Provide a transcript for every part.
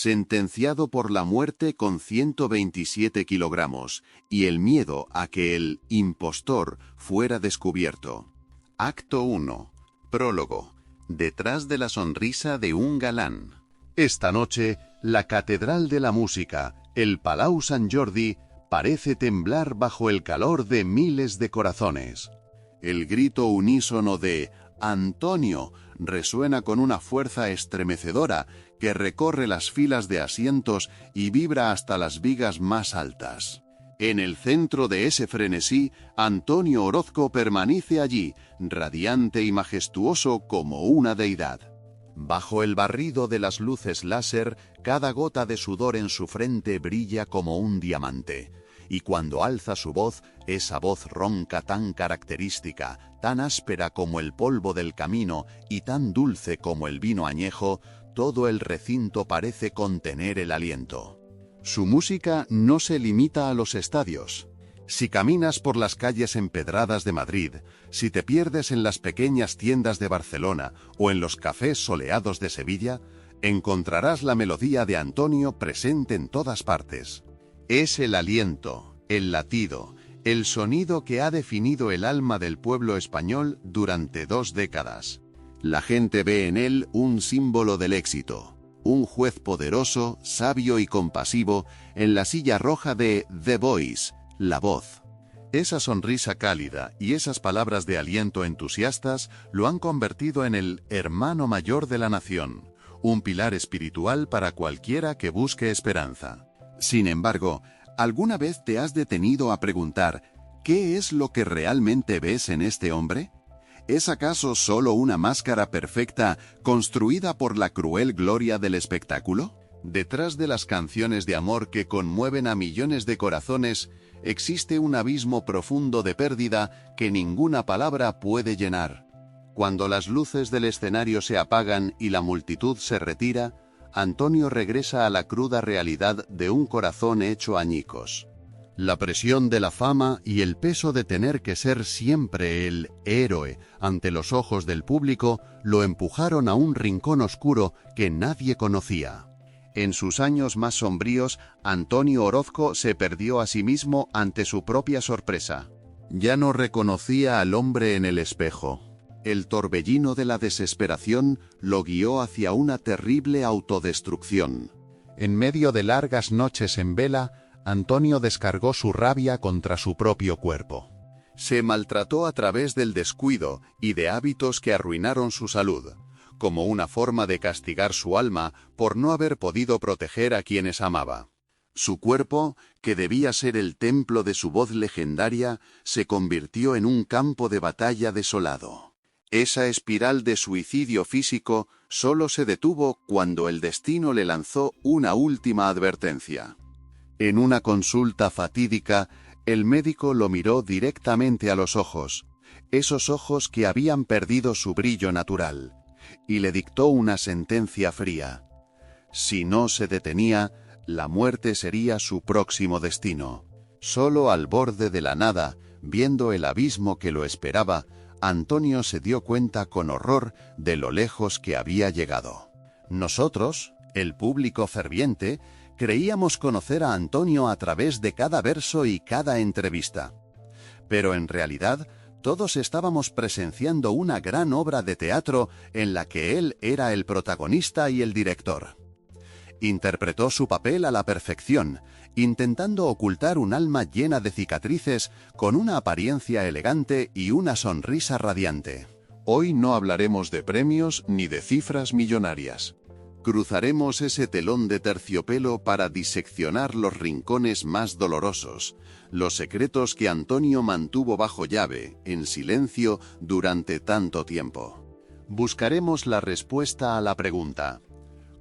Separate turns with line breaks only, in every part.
sentenciado por la muerte con 127 kilogramos, y el miedo a que el impostor fuera descubierto. Acto 1. Prólogo. Detrás de la sonrisa de un galán. Esta noche, la Catedral de la Música, el Palau Sant Jordi, parece temblar bajo el calor de miles de corazones. El grito unísono de «Antonio» resuena con una fuerza estremecedora que recorre las filas de asientos y vibra hasta las vigas más altas. En el centro de ese frenesí, Antonio Orozco permanece allí, radiante y majestuoso como una deidad. Bajo el barrido de las luces láser, cada gota de sudor en su frente brilla como un diamante. Y cuando alza su voz, esa voz ronca tan característica, tan áspera como el polvo del camino y tan dulce como el vino añejo, todo el recinto parece contener el aliento. Su música no se limita a los estadios. Si caminas por las calles empedradas de Madrid, si te pierdes en las pequeñas tiendas de Barcelona o en los cafés soleados de Sevilla, encontrarás la melodía de Antonio presente en todas partes. Es el aliento, el latido, el sonido que ha definido el alma del pueblo español durante 2 décadas. La gente ve en él un símbolo del éxito, un juez poderoso, sabio y compasivo en la silla roja de The Voice, la voz. Esa sonrisa cálida y esas palabras de aliento entusiastas lo han convertido en el hermano mayor de la nación, un pilar espiritual para cualquiera que busque esperanza. Sin embargo, ¿alguna vez te has detenido a preguntar qué es lo que realmente ves en este hombre? ¿Es acaso solo una máscara perfecta construida por la cruel gloria del espectáculo? Detrás de las canciones de amor que conmueven a millones de corazones, existe un abismo profundo de pérdida que ninguna palabra puede llenar. Cuando las luces del escenario se apagan y la multitud se retira, Antonio regresa a la cruda realidad de un corazón hecho añicos. La presión de la fama y el peso de tener que ser siempre el héroe ante los ojos del público lo empujaron a un rincón oscuro que nadie conocía. En sus años más sombríos, Antonio Orozco se perdió a sí mismo ante su propia sorpresa. Ya no reconocía al hombre en el espejo. El torbellino de la desesperación lo guió hacia una terrible autodestrucción. En medio de largas noches en vela, Antonio descargó su rabia contra su propio cuerpo. Se maltrató a través del descuido y de hábitos que arruinaron su salud, como una forma de castigar su alma por no haber podido proteger a quienes amaba. Su cuerpo, que debía ser el templo de su voz legendaria, se convirtió en un campo de batalla desolado. Esa espiral de suicidio físico solo se detuvo cuando el destino le lanzó una última advertencia. En una consulta fatídica, el médico lo miró directamente a los ojos, esos ojos que habían perdido su brillo natural, y le dictó una sentencia fría. Si no se detenía, la muerte sería su próximo destino. Solo al borde de la nada, viendo el abismo que lo esperaba, Antonio se dio cuenta con horror de lo lejos que había llegado. Nosotros, el público ferviente, creíamos conocer a Antonio a través de cada verso y cada entrevista. Pero en realidad, todos estábamos presenciando una gran obra de teatro en la que él era el protagonista y el director. Interpretó su papel a la perfección, intentando ocultar un alma llena de cicatrices con una apariencia elegante y una sonrisa radiante. Hoy no hablaremos de premios ni de cifras millonarias. Cruzaremos ese telón de terciopelo para diseccionar los rincones más dolorosos, los secretos que Antonio mantuvo bajo llave, en silencio, durante tanto tiempo. Buscaremos la respuesta a la pregunta: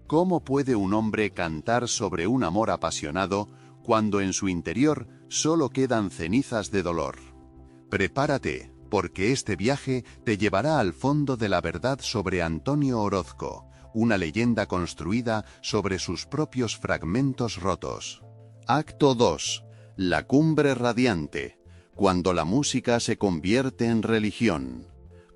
¿cómo puede un hombre cantar sobre un amor apasionado cuando en su interior solo quedan cenizas de dolor? Prepárate, porque este viaje te llevará al fondo de la verdad sobre Antonio Orozco, una leyenda construida sobre sus propios fragmentos rotos. Acto 2. La cumbre radiante, cuando la música se convierte en religión.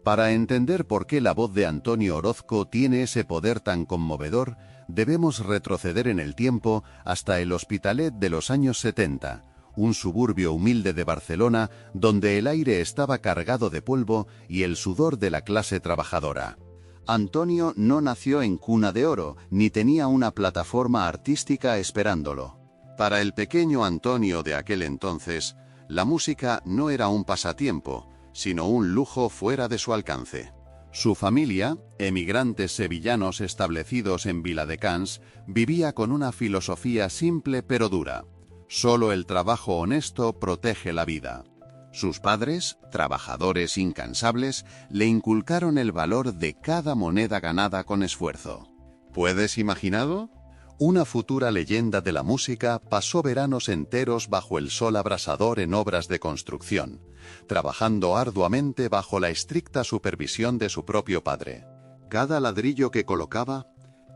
Para entender por qué la voz de Antonio Orozco tiene ese poder tan conmovedor, debemos retroceder en el tiempo hasta el Hospitalet de los años 70, un suburbio humilde de Barcelona donde el aire estaba cargado de polvo y el sudor de la clase trabajadora. Antonio no nació en cuna de oro, ni tenía una plataforma artística esperándolo. Para el pequeño Antonio de aquel entonces, la música no era un pasatiempo, sino un lujo fuera de su alcance. Su familia, emigrantes sevillanos establecidos en Viladecans, vivía con una filosofía simple pero dura. Solo el trabajo honesto protege la vida. Sus padres, trabajadores incansables, le inculcaron el valor de cada moneda ganada con esfuerzo. ¿Puedes imaginarlo? Una futura leyenda de la música pasó veranos enteros bajo el sol abrasador en obras de construcción, trabajando arduamente bajo la estricta supervisión de su propio padre. Cada ladrillo que colocaba,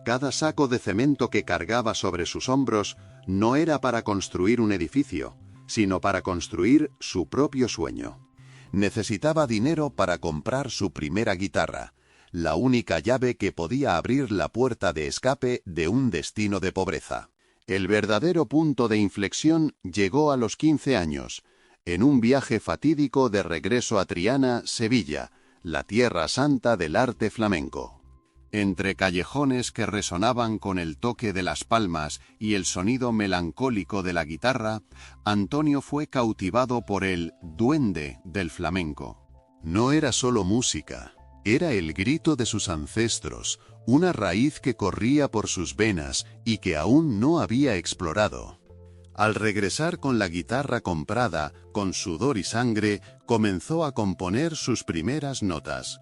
cada saco de cemento que cargaba sobre sus hombros, no era para construir un edificio, sino para construir su propio sueño. Necesitaba dinero para comprar su primera guitarra, la única llave que podía abrir la puerta de escape de un destino de pobreza. El verdadero punto de inflexión llegó a los 15 años, en un viaje fatídico de regreso a Triana, Sevilla, la tierra santa del arte flamenco. Entre callejones que resonaban con el toque de las palmas y el sonido melancólico de la guitarra, Antonio fue cautivado por el duende del flamenco. No era solo música, era el grito de sus ancestros, una raíz que corría por sus venas y que aún no había explorado. Al regresar con la guitarra comprada, con sudor y sangre, comenzó a componer sus primeras notas.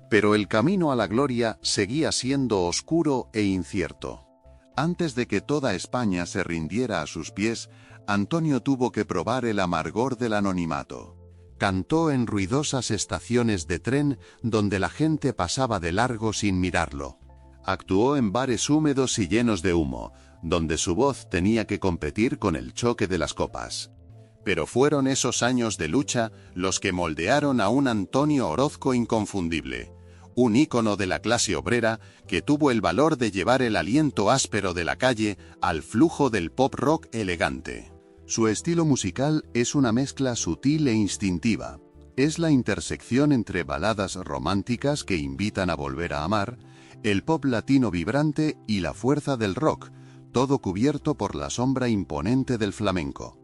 Pero el camino a la gloria seguía siendo oscuro e incierto. Antes de que toda España se rindiera a sus pies, Antonio tuvo que probar el amargor del anonimato. Cantó en ruidosas estaciones de tren donde la gente pasaba de largo sin mirarlo. Actuó en bares húmedos y llenos de humo, donde su voz tenía que competir con el choque de las copas. Pero fueron esos años de lucha los que moldearon a un Antonio Orozco inconfundible. Un ícono de la clase obrera que tuvo el valor de llevar el aliento áspero de la calle al flujo del pop rock elegante. Su estilo musical es una mezcla sutil e instintiva. Es la intersección entre baladas románticas que invitan a volver a amar, el pop latino vibrante y la fuerza del rock, todo cubierto por la sombra imponente del flamenco.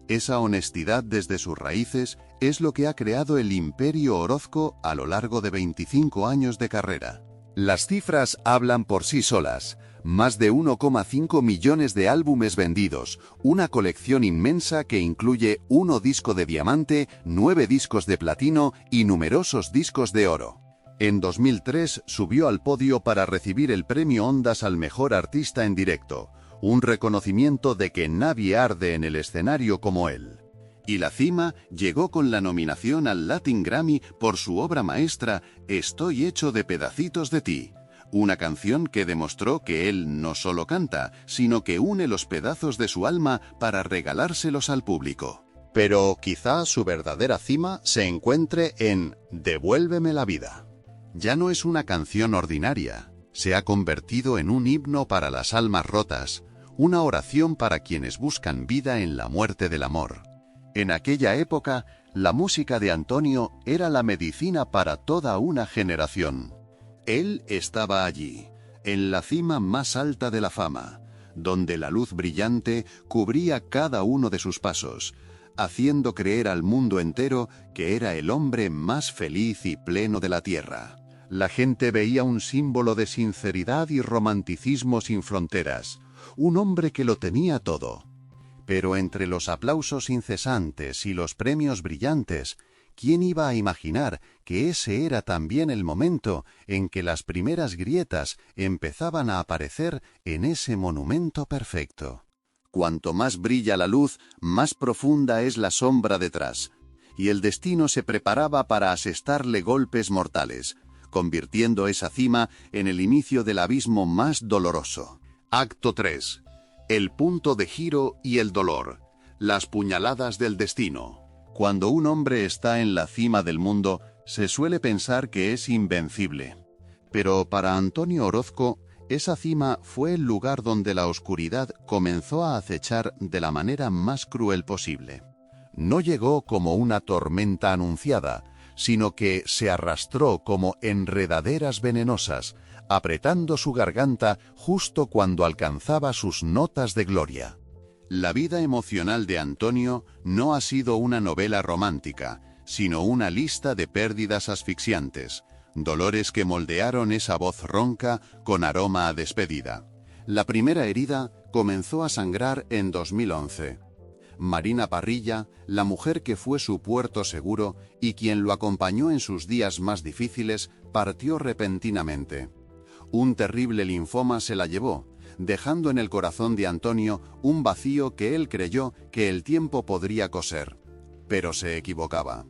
Esa honestidad desde sus raíces es lo que ha creado el Imperio Orozco a lo largo de 25 años de carrera. Las cifras hablan por sí solas. Más de 1,5 millones de álbumes vendidos, una colección inmensa que incluye 1 disco de diamante, 9 discos de platino y numerosos discos de oro. En 2003 subió al podio para recibir el premio Ondas al mejor artista en directo, un reconocimiento de que nadie arde en el escenario como él. Y la cima llegó con la nominación al Latin Grammy por su obra maestra Estoy hecho de pedacitos de ti, una canción que demostró que él no solo canta, sino que une los pedazos de su alma para regalárselos al público. Pero quizá su verdadera cima se encuentre en Devuélveme la vida. Ya no es una canción ordinaria, se ha convertido en un himno para las almas rotas, una oración para quienes buscan vida en la muerte del amor. En aquella época, la música de Antonio era la medicina para toda una generación. Él estaba allí, en la cima más alta de la fama, donde la luz brillante cubría cada uno de sus pasos, haciendo creer al mundo entero que era el hombre más feliz y pleno de la tierra. La gente veía un símbolo de sinceridad y romanticismo sin fronteras, un hombre que lo tenía todo. Pero entre los aplausos incesantes y los premios brillantes, ¿quién iba a imaginar que ese era también el momento en que las primeras grietas empezaban a aparecer en ese monumento perfecto? Cuanto más brilla la luz, más profunda es la sombra detrás, y el destino se preparaba para asestarle golpes mortales, convirtiendo esa cima en el inicio del abismo más doloroso. Acto 3. El punto de giro y el dolor. Las puñaladas del destino. Cuando un hombre está en la cima del mundo, se suele pensar que es invencible. Pero para Antonio Orozco, Esa cima fue el lugar donde la oscuridad comenzó a acechar de la manera más cruel posible. No llegó como una tormenta anunciada, sino que se arrastró como enredaderas venenosas, apretando su garganta justo cuando alcanzaba sus notas de gloria. La vida emocional de Antonio no ha sido una novela romántica, sino una lista de pérdidas asfixiantes, dolores que moldearon esa voz ronca con aroma a despedida. La primera herida comenzó a sangrar en 2011. Marina Parrilla, la mujer que fue su puerto seguro y quien lo acompañó en sus días más difíciles, partió repentinamente. Un terrible linfoma se la llevó, dejando en el corazón de Antonio un vacío que él creyó que el tiempo podría coser. Pero se equivocaba.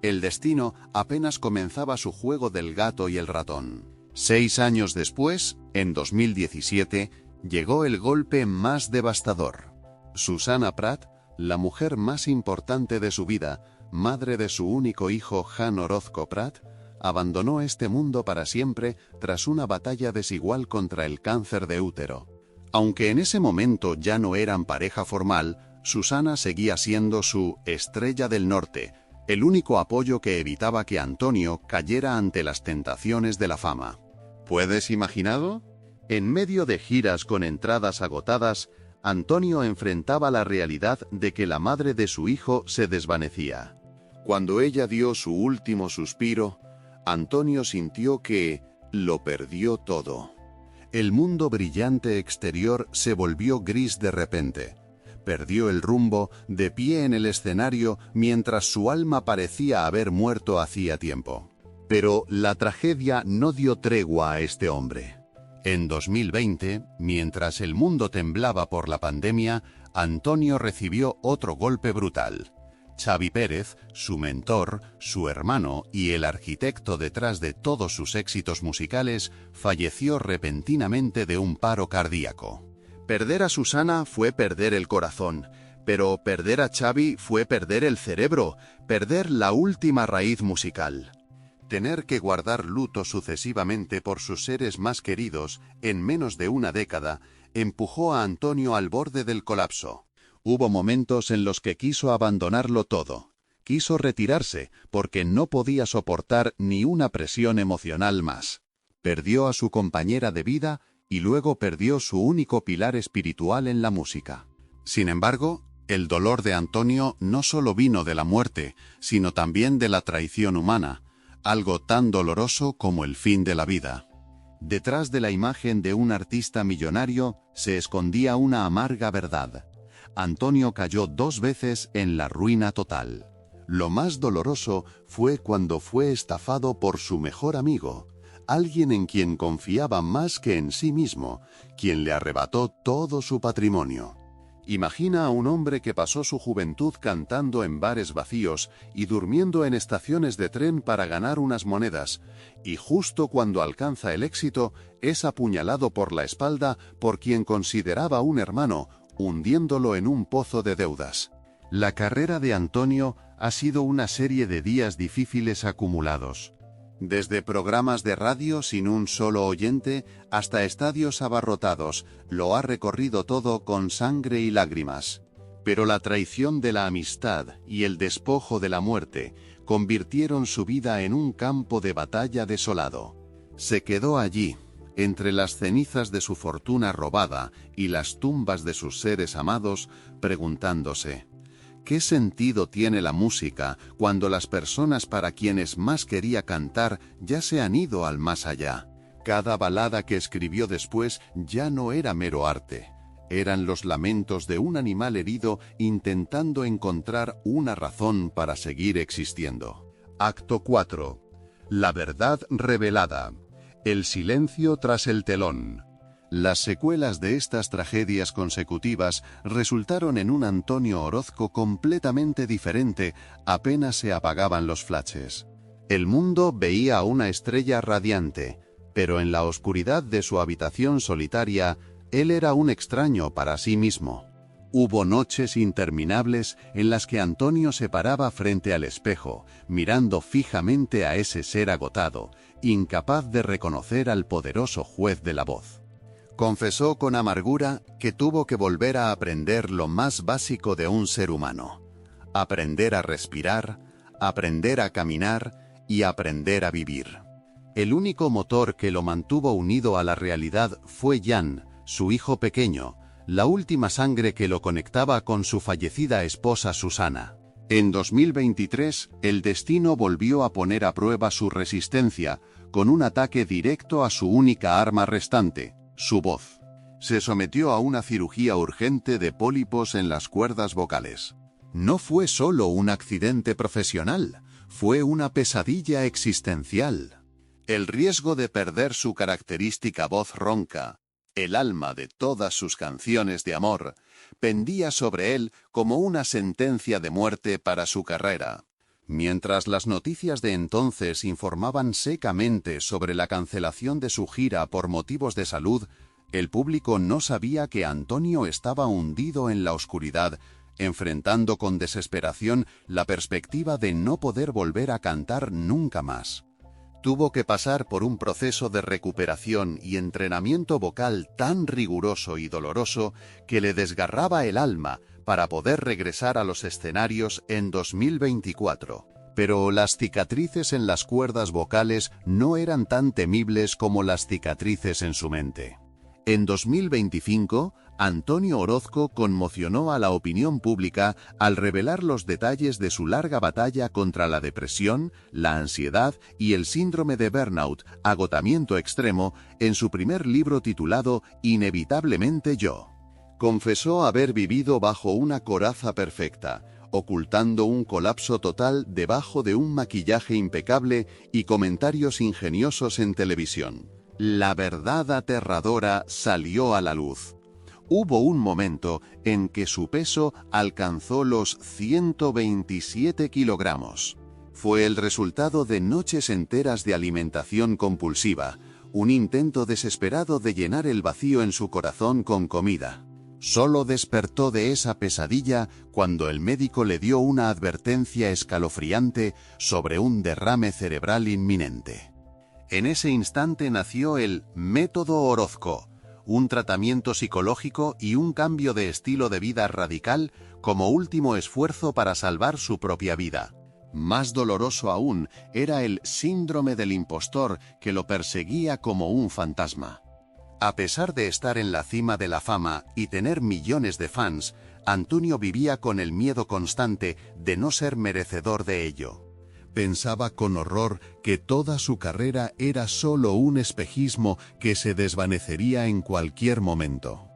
El destino apenas comenzaba su juego del gato y el ratón. 6 años después, en 2017, llegó el golpe más devastador. Susana Prat, la mujer más importante de su vida, madre de su único hijo Jan Orozco Prat, abandonó este mundo para siempre tras una batalla desigual contra el cáncer de útero. Aunque en ese momento ya no eran pareja formal, Susana seguía siendo su estrella del norte, el único apoyo que evitaba que Antonio cayera ante las tentaciones de la fama. ¿Puedes imaginarlo? En medio de giras con entradas agotadas, Antonio enfrentaba la realidad de que la madre de su hijo se desvanecía. Cuando ella dio su último suspiro, Antonio sintió que lo perdió todo. El mundo brillante exterior se volvió gris de repente. Perdió el rumbo, de pie en el escenario, mientras su alma parecía haber muerto hacía tiempo. Pero la tragedia no dio tregua a este hombre. En 2020, mientras el mundo temblaba por la pandemia, Antonio recibió otro golpe brutal. Xavi Pérez, su mentor, su hermano y el arquitecto detrás de todos sus éxitos musicales, falleció repentinamente de un paro cardíaco. Perder a Susana fue perder el corazón, pero perder a Xavi fue perder el cerebro, perder la última raíz musical. Tener que guardar luto sucesivamente por sus seres más queridos en menos de una década empujó a Antonio al borde del colapso. Hubo momentos en los que quiso abandonarlo todo. Quiso retirarse porque no podía soportar ni una presión emocional más. Perdió a su compañera de vida y luego perdió su único pilar espiritual en la música. Sin embargo, el dolor de Antonio no solo vino de la muerte, sino también de la traición humana, algo tan doloroso como el fin de la vida. Detrás de la imagen de un artista millonario se escondía una amarga verdad. Antonio cayó 2 veces en la ruina total. Lo más doloroso fue cuando fue estafado por su mejor amigo, alguien en quien confiaba más que en sí mismo, quien le arrebató todo su patrimonio. Imagina a un hombre que pasó su juventud cantando en bares vacíos y durmiendo en estaciones de tren para ganar unas monedas, y justo cuando alcanza el éxito es apuñalado por la espalda por quien consideraba un hermano, hundiéndolo en un pozo de deudas. La carrera de Antonio ha sido una serie de días difíciles acumulados. Desde programas de radio sin un solo oyente hasta estadios abarrotados, lo ha recorrido todo con sangre y lágrimas. Pero la traición de la amistad y el despojo de la muerte convirtieron su vida en un campo de batalla desolado. Se quedó allí, entre las cenizas de su fortuna robada y las tumbas de sus seres amados, preguntándose: ¿qué sentido tiene la música cuando las personas para quienes más quería cantar ya se han ido al más allá? Cada balada que escribió después ya no era mero arte. Eran los lamentos de un animal herido intentando encontrar una razón para seguir existiendo. Acto 4. La verdad revelada. El silencio tras el telón. Las secuelas de estas tragedias consecutivas resultaron en un Antonio Orozco completamente diferente apenas se apagaban los flashes. El mundo veía a una estrella radiante, pero en la oscuridad de su habitación solitaria, él era un extraño para sí mismo. Hubo noches interminables en las que Antonio se paraba frente al espejo, mirando fijamente a ese ser agotado, incapaz de reconocer al poderoso juez de la voz. Confesó con amargura que tuvo que volver a aprender lo más básico de un ser humano: aprender a respirar, aprender a caminar y aprender a vivir. El único motor que lo mantuvo unido a la realidad fue Jan, su hijo pequeño, la última sangre que lo conectaba con su fallecida esposa Susana. En 2023, el destino volvió a poner a prueba su resistencia con un ataque directo a su única arma restante, su voz. Se sometió a una cirugía urgente de pólipos en las cuerdas vocales. No fue solo un accidente profesional, fue una pesadilla existencial. El riesgo de perder su característica voz ronca, el alma de todas sus canciones de amor, pendía sobre él como una sentencia de muerte para su carrera. Mientras las noticias de entonces informaban secamente sobre la cancelación de su gira por motivos de salud, el público no sabía que Antonio estaba hundido en la oscuridad, enfrentando con desesperación la perspectiva de no poder volver a cantar nunca más. Tuvo que pasar por un proceso de recuperación y entrenamiento vocal tan riguroso y doloroso que le desgarraba el alma para poder regresar a los escenarios en 2024. Pero las cicatrices en las cuerdas vocales no eran tan temibles como las cicatrices en su mente. En 2025, Antonio Orozco conmocionó a la opinión pública al revelar los detalles de su larga batalla contra la depresión, la ansiedad y el síndrome de burnout, agotamiento extremo, en su primer libro titulado Inevitablemente yo. Confesó haber vivido bajo una coraza perfecta, ocultando un colapso total debajo de un maquillaje impecable y comentarios ingeniosos en televisión. La verdad aterradora salió a la luz. Hubo un momento en que su peso alcanzó los 127 kilogramos. Fue el resultado de noches enteras de alimentación compulsiva, un intento desesperado de llenar el vacío en su corazón con comida. Solo despertó de esa pesadilla cuando el médico le dio una advertencia escalofriante sobre un derrame cerebral inminente. En ese instante nació el Método Orozco, un tratamiento psicológico y un cambio de estilo de vida radical como último esfuerzo para salvar su propia vida. Más doloroso aún era el síndrome del impostor que lo perseguía como un fantasma. A pesar de estar en la cima de la fama y tener millones de fans, Antonio vivía con el miedo constante de no ser merecedor de ello. Pensaba con horror que toda su carrera era solo un espejismo que se desvanecería en cualquier momento.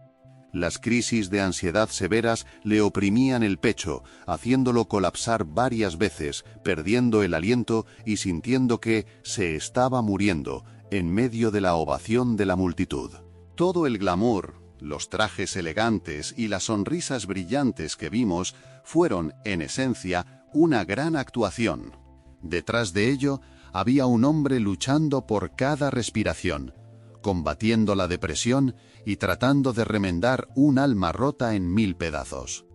Las crisis de ansiedad severas le oprimían el pecho, haciéndolo colapsar varias veces, perdiendo el aliento y sintiendo que se estaba muriendo en medio de la ovación de la multitud. Todo el glamour, los trajes elegantes y las sonrisas brillantes que vimos fueron, en esencia, una gran actuación. Detrás de ello había un hombre luchando por cada respiración, combatiendo la depresión y tratando de remendar un alma rota en 1000 pedazos.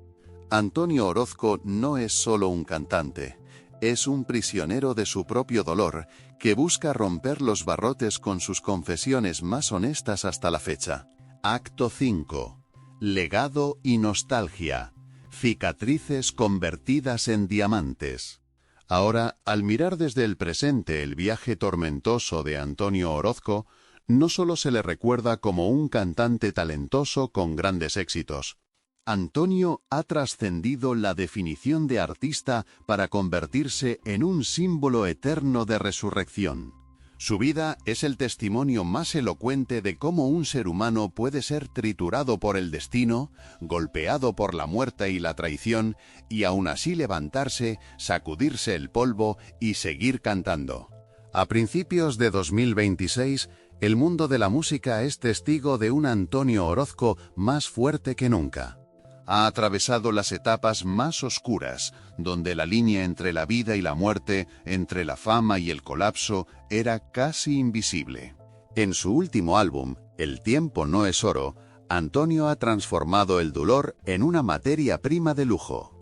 Antonio Orozco no es solo un cantante, es un prisionero de su propio dolor que busca romper los barrotes con sus confesiones más honestas hasta la fecha. Acto 5. Legado y nostalgia. Cicatrices convertidas en diamantes. Ahora, al mirar desde el presente el viaje tormentoso de Antonio Orozco, no solo se le recuerda como un cantante talentoso con grandes éxitos. Antonio ha trascendido la definición de artista para convertirse en un símbolo eterno de resurrección. Su vida es el testimonio más elocuente de cómo un ser humano puede ser triturado por el destino, golpeado por la muerte y la traición, y aún así levantarse, sacudirse el polvo y seguir cantando. A principios de 2026, el mundo de la música es testigo de un Antonio Orozco más fuerte que nunca. Ha atravesado las etapas más oscuras, donde la línea entre la vida y la muerte, entre la fama y el colapso, era casi invisible. En su último álbum, El tiempo no es oro, Antonio ha transformado el dolor en una materia prima de lujo.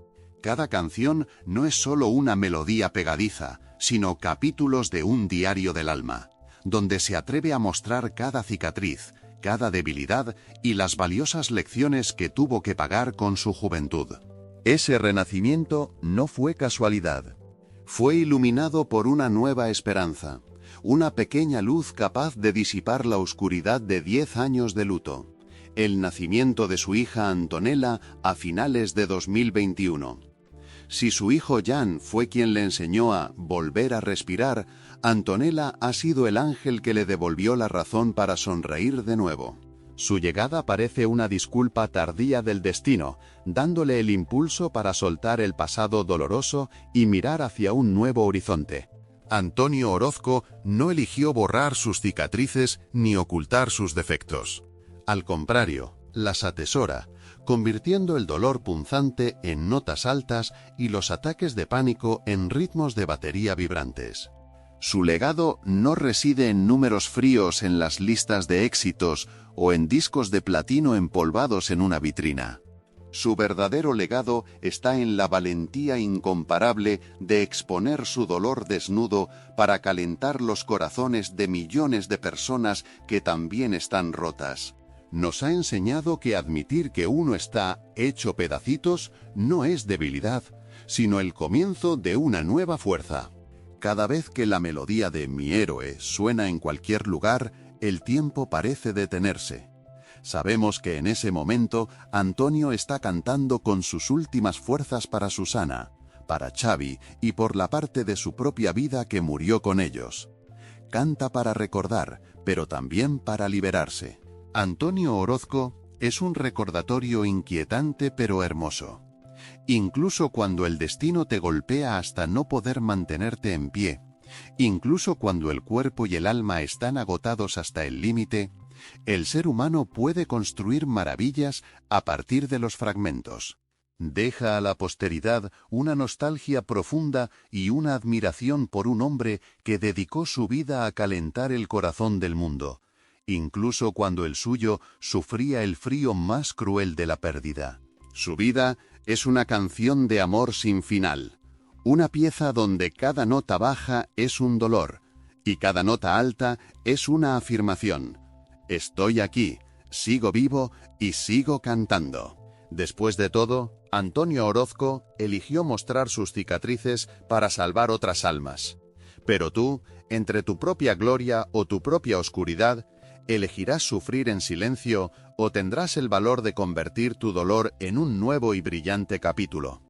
Cada canción no es solo una melodía pegadiza, sino capítulos de un diario del alma, donde se atreve a mostrar cada cicatriz, cada debilidad y las valiosas lecciones que tuvo que pagar con su juventud. Ese renacimiento no fue casualidad. Fue iluminado por una nueva esperanza, una pequeña luz capaz de disipar la oscuridad de 10 años de luto. El nacimiento de su hija Antonella a finales de 2021. Si su hijo Jan fue quien le enseñó a volver a respirar, Antonella ha sido el ángel que le devolvió la razón para sonreír de nuevo. Su llegada parece una disculpa tardía del destino, dándole el impulso para soltar el pasado doloroso y mirar hacia un nuevo horizonte. Antonio Orozco no eligió borrar sus cicatrices ni ocultar sus defectos. Al contrario, las atesora, convirtiendo el dolor punzante en notas altas y los ataques de pánico en ritmos de batería vibrantes. Su legado no reside en números fríos en las listas de éxitos o en discos de platino empolvados en una vitrina. Su verdadero legado está en la valentía incomparable de exponer su dolor desnudo para calentar los corazones de millones de personas que también están rotas. Nos ha enseñado que admitir que uno está hecho pedacitos no es debilidad, sino el comienzo de una nueva fuerza. Cada vez que la melodía de Mi héroe suena en cualquier lugar, el tiempo parece detenerse. Sabemos que en ese momento Antonio está cantando con sus últimas fuerzas para Susana, para Xavi y por la parte de su propia vida que murió con ellos. Canta para recordar, pero también para liberarse. Antonio Orozco es un recordatorio inquietante pero hermoso. Incluso cuando el destino te golpea hasta no poder mantenerte en pie, incluso cuando el cuerpo y el alma están agotados hasta el límite, el ser humano puede construir maravillas a partir de los fragmentos. Deja a la posteridad una nostalgia profunda y una admiración por un hombre que dedicó su vida a calentar el corazón del mundo, incluso cuando el suyo sufría el frío más cruel de la pérdida. Su vida es una canción de amor sin final, una pieza donde cada nota baja es un dolor y cada nota alta es una afirmación. Estoy aquí, sigo vivo y sigo cantando. Después de todo, Antonio Orozco eligió mostrar sus cicatrices para salvar otras almas. Pero tú, entre tu propia gloria o tu propia oscuridad, ¿elegirás sufrir en silencio o tendrás el valor de convertir tu dolor en un nuevo y brillante capítulo?